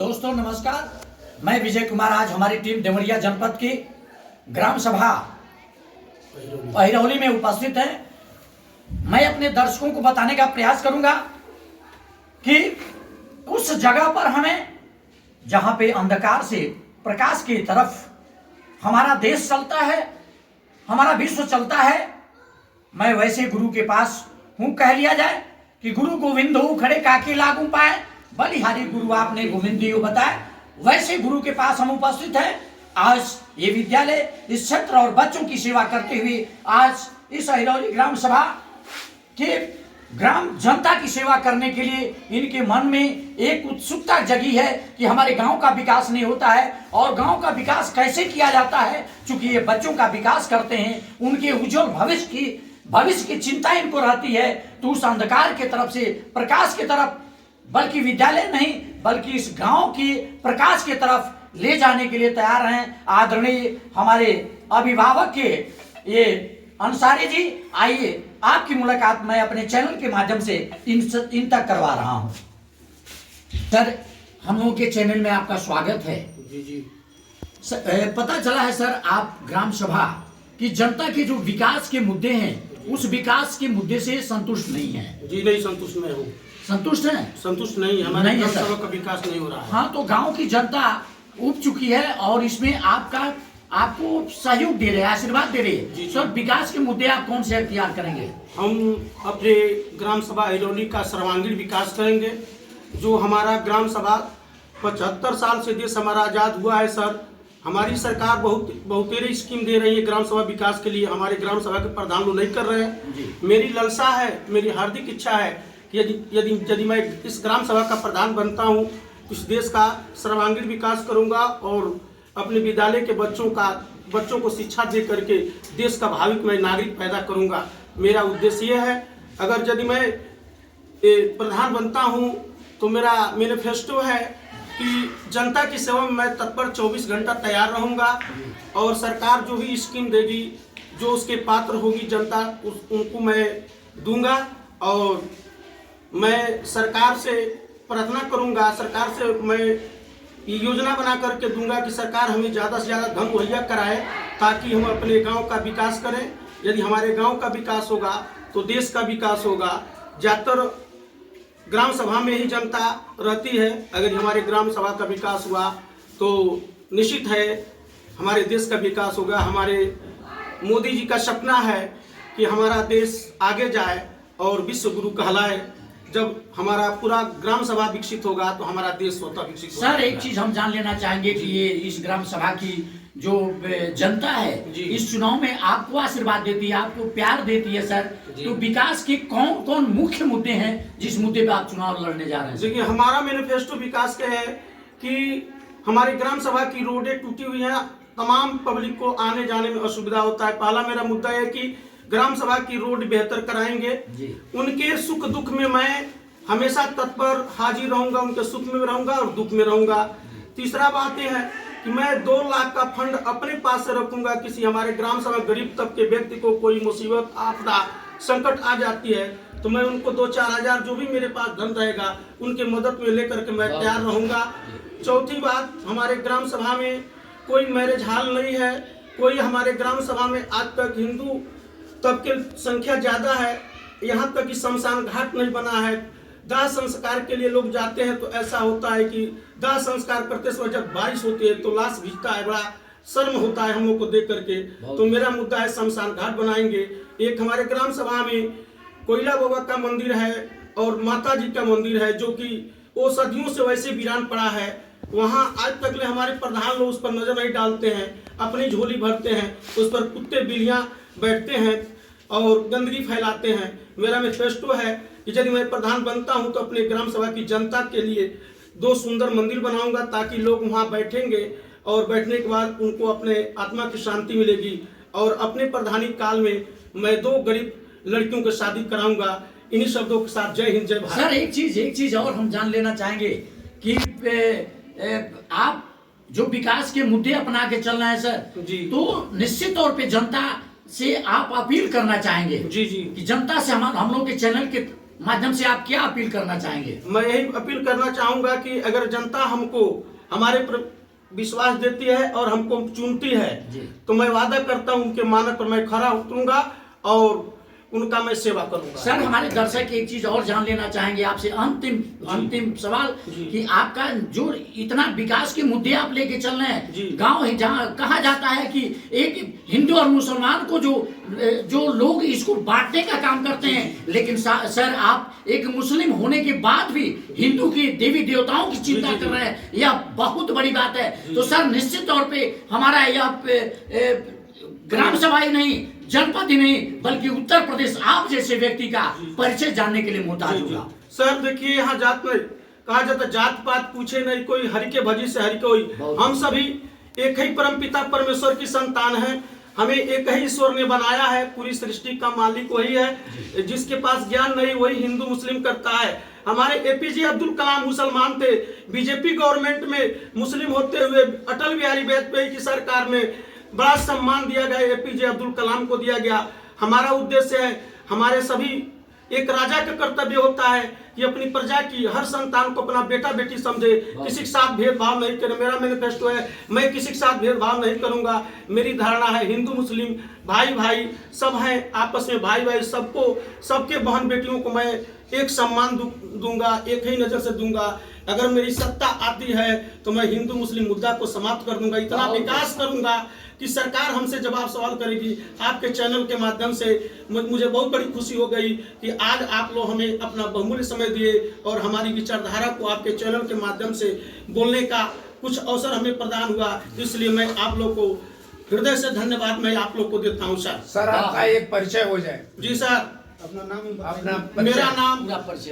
दोस्तों नमस्कार, मैं विजय कुमार। आज हमारी टीम देवरिया जनपद की ग्राम सभा पहिरौली में उपस्थित है। मैं अपने दर्शकों को बताने का प्रयास करूंगा कि उस जगह पर हमें जहां पे अंधकार से प्रकाश की तरफ हमारा देश चलता है, हमारा विश्व चलता है, मैं वैसे गुरु के पास हूं। कह लिया जाए कि गुरु गोविंद हो खड़े काके लागू पाए, बलिहारी गुरु आपने गोविंद जी बताए। वैसे गुरु के पास हम उपस्थित हैं। आज ये विद्यालय इस क्षेत्र और बच्चों की सेवा करते हुए आज इस पहिरौली ग्राम सभा के ग्राम जनता की सेवा करने के लिए इनके मन में एक उत्सुकता जगी है कि हमारे गांव का विकास नहीं होता है और गांव का विकास कैसे किया जाता है। चूंकि ये बच्चों का विकास करते हैं, उनके उज्जवल भविष्य की चिंता इनको रहती है, तो उस अंधकार के तरफ से प्रकाश की तरफ, बल्कि विद्यालय नहीं बल्कि इस गांव की प्रकाश की तरफ ले जाने के लिए तैयार हैं आदरणीय हमारे अभिभावक के ये अंसारी जी। आइए आपकी मुलाकात मैं अपने चैनल के माध्यम से इन तक करवा रहा हूं। सर, हम लोगों के चैनल में आपका स्वागत है। जी। पता चला है सर, आप ग्राम सभा की जनता के जो विकास के मुद्दे हैं उस विकास के मुद्दे से संतुष्ट नहीं है। जी नहीं, संतुष्ट मैं हूँ। संतुष्ट है? संतुष्ट नहीं, हमारे ग्राम सभा का विकास नहीं हो रहा है। हाँ, तो गांव की जनता उब चुकी है और इसमें आपको सहयोग दे रहे हैं, आशीर्वाद दे रहे हैं। सर, विकास के मुद्दे आप कौन से अख्तियार करेंगे? हम अपने ग्राम सभा पहिरौली का सर्वांगीण विकास करेंगे। जो हमारा ग्राम सभा 75 साल से देश हमारा आजाद हुआ है सर, हमारी सरकार बहुतेरे स्कीम दे रही है ग्राम सभा विकास के लिए। हमारे ग्राम सभा के प्रधान लोग नहीं कर रहे हैं। मेरी लालसा है, मेरी हार्दिक इच्छा है कि यदि मैं इस ग्राम सभा का प्रधान बनता हूं तो इस देश का सर्वांगीण विकास करूंगा और अपने विद्यालय के बच्चों को शिक्षा दे करके देश का भावी नागरिक पैदा करूंगा। मेरा उद्देश्य यह है। अगर यदि मैं प्रधान बनता हूं तो मेरा मैनिफेस्टो है कि जनता की सेवा में मैं तत्पर 24 घंटा तैयार रहूंगा और सरकार जो भी स्कीम देगी, जो उसके पात्र होगी जनता, उनको मैं दूंगा। और मैं सरकार से प्रार्थना करूंगा, सरकार से मैं ये योजना बना करके दूंगा कि सरकार हमें ज़्यादा से ज़्यादा धन मुहैया कराए ताकि हम अपने गांव का विकास करें। यदि हमारे गांव का विकास होगा तो देश का विकास होगा। ज़्यादातर ग्राम सभा में ही जनता रहती है। अगर हमारे ग्राम सभा का विकास हुआ तो निश्चित है हमारे देश का विकास होगा। हमारे मोदी जी का सपना है कि हमारा देश आगे जाए और विश्व गुरु कहलाए। जब हमारा पूरा ग्राम सभा विकसित होगा तो हमारा देश स्वतः विकसित होगा। सर, एक चीज हम जान लेना चाहेंगे कि ये इस ग्राम सभा की जो जनता है इस चुनाव में आपको आशीर्वाद देती है, आपको प्यार देती है सर, तो विकास के कौन कौन मुख्य मुद्दे हैं जिस मुद्दे पे आप चुनाव लड़ने जा रहे हैं? देखिए, हमारा मैनिफेस्टो विकास का है कि हमारी ग्राम सभा की रोडें टूटी हुई हैं, तमाम पब्लिक को आने जाने में असुविधा होता है। पहला मेरा मुद्दा है कि ग्राम सभा की रोड बेहतर कराएंगे। उनके सुख दुख में मैं हमेशा तत्पर हाजिर रहूंगा, उनके सुख में रहूंगा और दुख में रहूंगा। तीसरा बात यह है कि मैं 2 लाख का फंड अपने पास से रखूंगा। किसी हमारे ग्राम सभा गरीब तबके व्यक्ति को कोई मुसीबत, आपदा, संकट आ जाती है तो मैं उनको 2-4 हजार जो भी मेरे पास धन रहेगा उनके मदद में लेकर के मैं तैयार रहूंगा। चौथी बात, हमारे ग्राम सभा में कोई मैरिज हॉल नहीं है। कोई हमारे ग्राम सभा में आज तक हिंदू तबके संख्या ज्यादा है, यहाँ तक कि शमशान घाट नहीं बना है। दाह संस्कार के लिए लोग जाते हैं तो ऐसा होता है कि दाह संस्कार करते समय जब बारिश होती है तो लाश भीगता है, बड़ा शर्म होता है हम लोग को देख करके। तो मेरा मुद्दा है शमशान घाट बनाएंगे। एक हमारे ग्राम सभा में कोयला बाबा का मंदिर है और माता जी का मंदिर है जो कि वो सदियों से वैसे वीरान पड़ा है। वहाँ आज तक ले हमारे प्रधान लोग उस पर नजर नहीं डालते हैं, अपनी झोली भरते हैं, उस पर कुत्ते बिल्लियाँ बैठते हैं और गंदगी फैलाते हैं। मेरा मैनिफेस्टो है कि यदि मैं प्रधान बनता हूं तो अपने ग्राम सभा की जनता के लिए 2 सुंदर मंदिर बनाऊंगा ताकि लोग वहां बैठेंगे और बैठने के बाद उनको अपने आत्मा की शांति मिलेगी। और अपने प्रधानी काल में मैं 2 गरीब लड़कियों की शादी कराऊंगा। इन्हीं शब्दों के साथ जय हिंद, जय भारत। सर, एक चीज और हम जान लेना चाहेंगे कि आप जो विकास के मुद्दे अपना के चल रहे हैं सर जी, तो निश्चित तौर पे जनता से आप अपील करना चाहेंगे जी कि जनता से हम लोग के चैनल के माध्यम से आप क्या अपील करना चाहेंगे? मैं यही अपील करना चाहूंगा कि अगर जनता हमको हमारे पर विश्वास देती है और हमको चुनती है जी। तो मैं वादा करता हूं उनके मानक पर मैं खरा उतरूंगा और उनका मैं सेवा करूंगा। सर, हमारे दर्शक एक चीज और जान लेना चाहेंगे आपसे, अंतिम सवाल कि आपका जो इतना विकास के मुद्दे आप लेके चल रहे हैं, गांव है जहां कहा जाता है कि एक हिंदू और मुसलमान को जो लोग इसको बांटने का काम करते हैं, लेकिन सर आप एक मुस्लिम होने के बाद भी हिंदू की देवी देवताओं की चिंता कर रहे हैं, यह बहुत बड़ी बात है। तो सर निश्चित तौर पे हमारा यह ग्राम सभा ही नहीं, जनपद ही नहीं, बल्कि उत्तर प्रदेश आप जैसे व्यक्ति का परिचय जानने के लिए मोहताज होगा। सर देखिए, यहाँ जात में कहा जाता जात पात पूछे नहीं कोई, हरि के भजी से हरि कोई। हम सभी एक ही परम पिता परमेश्वर की संतान हैं। हमें एक ही ईश्वर ने बनाया है, पूरी सृष्टि का मालिक वही है। जिसके पास ज्ञान नहीं वही हिंदू मुस्लिम करता है। हमारे एपीजे अब्दुल कलाम मुसलमान थे, बीजेपी गवर्नमेंट में मुस्लिम होते हुए अटल बिहारी वाजपेयी की सरकार में बड़ा सम्मान दिया गया, एपीजे अब्दुल कलाम को दिया गया। हमारा उद्देश्य है, हमारे सभी एक राजा का कर्तव्य होता है कि अपनी प्रजा की हर संतान को अपना बेटा बेटी समझे, किसी के साथ भेदभाव नहीं करे। मेरा मैनिफेस्टो है, मैं किसी के साथ भेदभाव नहीं करूंगा। मेरी धारणा है हिंदू मुस्लिम भाई भाई सब हैं, आपस में भाई भाई, सबको सबके बहन बेटियों को मैं एक सम्मान दूंगा, एक ही नजर से दूंगा। अगर मेरी सत्ता आती है तो मैं हिंदू मुस्लिम मुद्दा को समाप्त कर दूंगा, इतना विकास करूंगा कि सरकार हमसे जवाब सवाल करेगी। आपके चैनल के माध्यम से मुझे बहुत बड़ी खुशी हो गई कि आज आप लोग हमें अपना बहुमूल्य समय दिए और हमारी विचारधारा को आपके चैनल के माध्यम से बोलने का कुछ अवसर हमें प्रदान हुआ। इसलिए मैं आप लोग को हृदय से धन्यवाद मैं आप लोग को देता हूँ। सर आपका एक परिचय हो जाए। जी सर, अपना नाम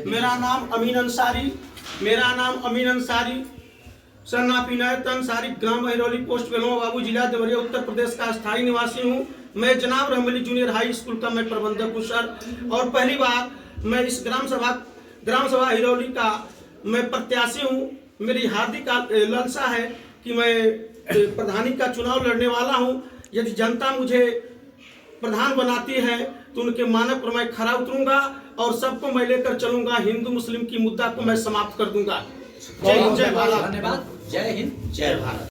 मेरा नाम अमीन अंसारी, मेरा नाम अमीन अंसारी, सन ऑफ इनायत अंसारी, ग्राम हिरौली, पोस्ट बेलवा बाबू, जिला देवरिया, उत्तर प्रदेश का स्थायी निवासी हूँ। मैं जनाब रहमली जूनियर हाई स्कूल का मैं प्रबंधक हूँ सर। और पहली बार मैं इस ग्राम सभा हिरौली का मैं प्रत्याशी हूँ। मेरी हार्दिक लालसा है कि मैं प्रधानी का चुनाव लड़ने वाला हूँ। यदि जनता मुझे प्रधान बनाती है तो उनके मानक पर मैं खरा उतरूंगा और सबको मैं लेकर चलूंगा। हिंदू मुस्लिम की मुद्दा को मैं समाप्त कर दूंगा। जय हिंद, जय भारत। धन्यवाद। जय हिंद, जय भारत।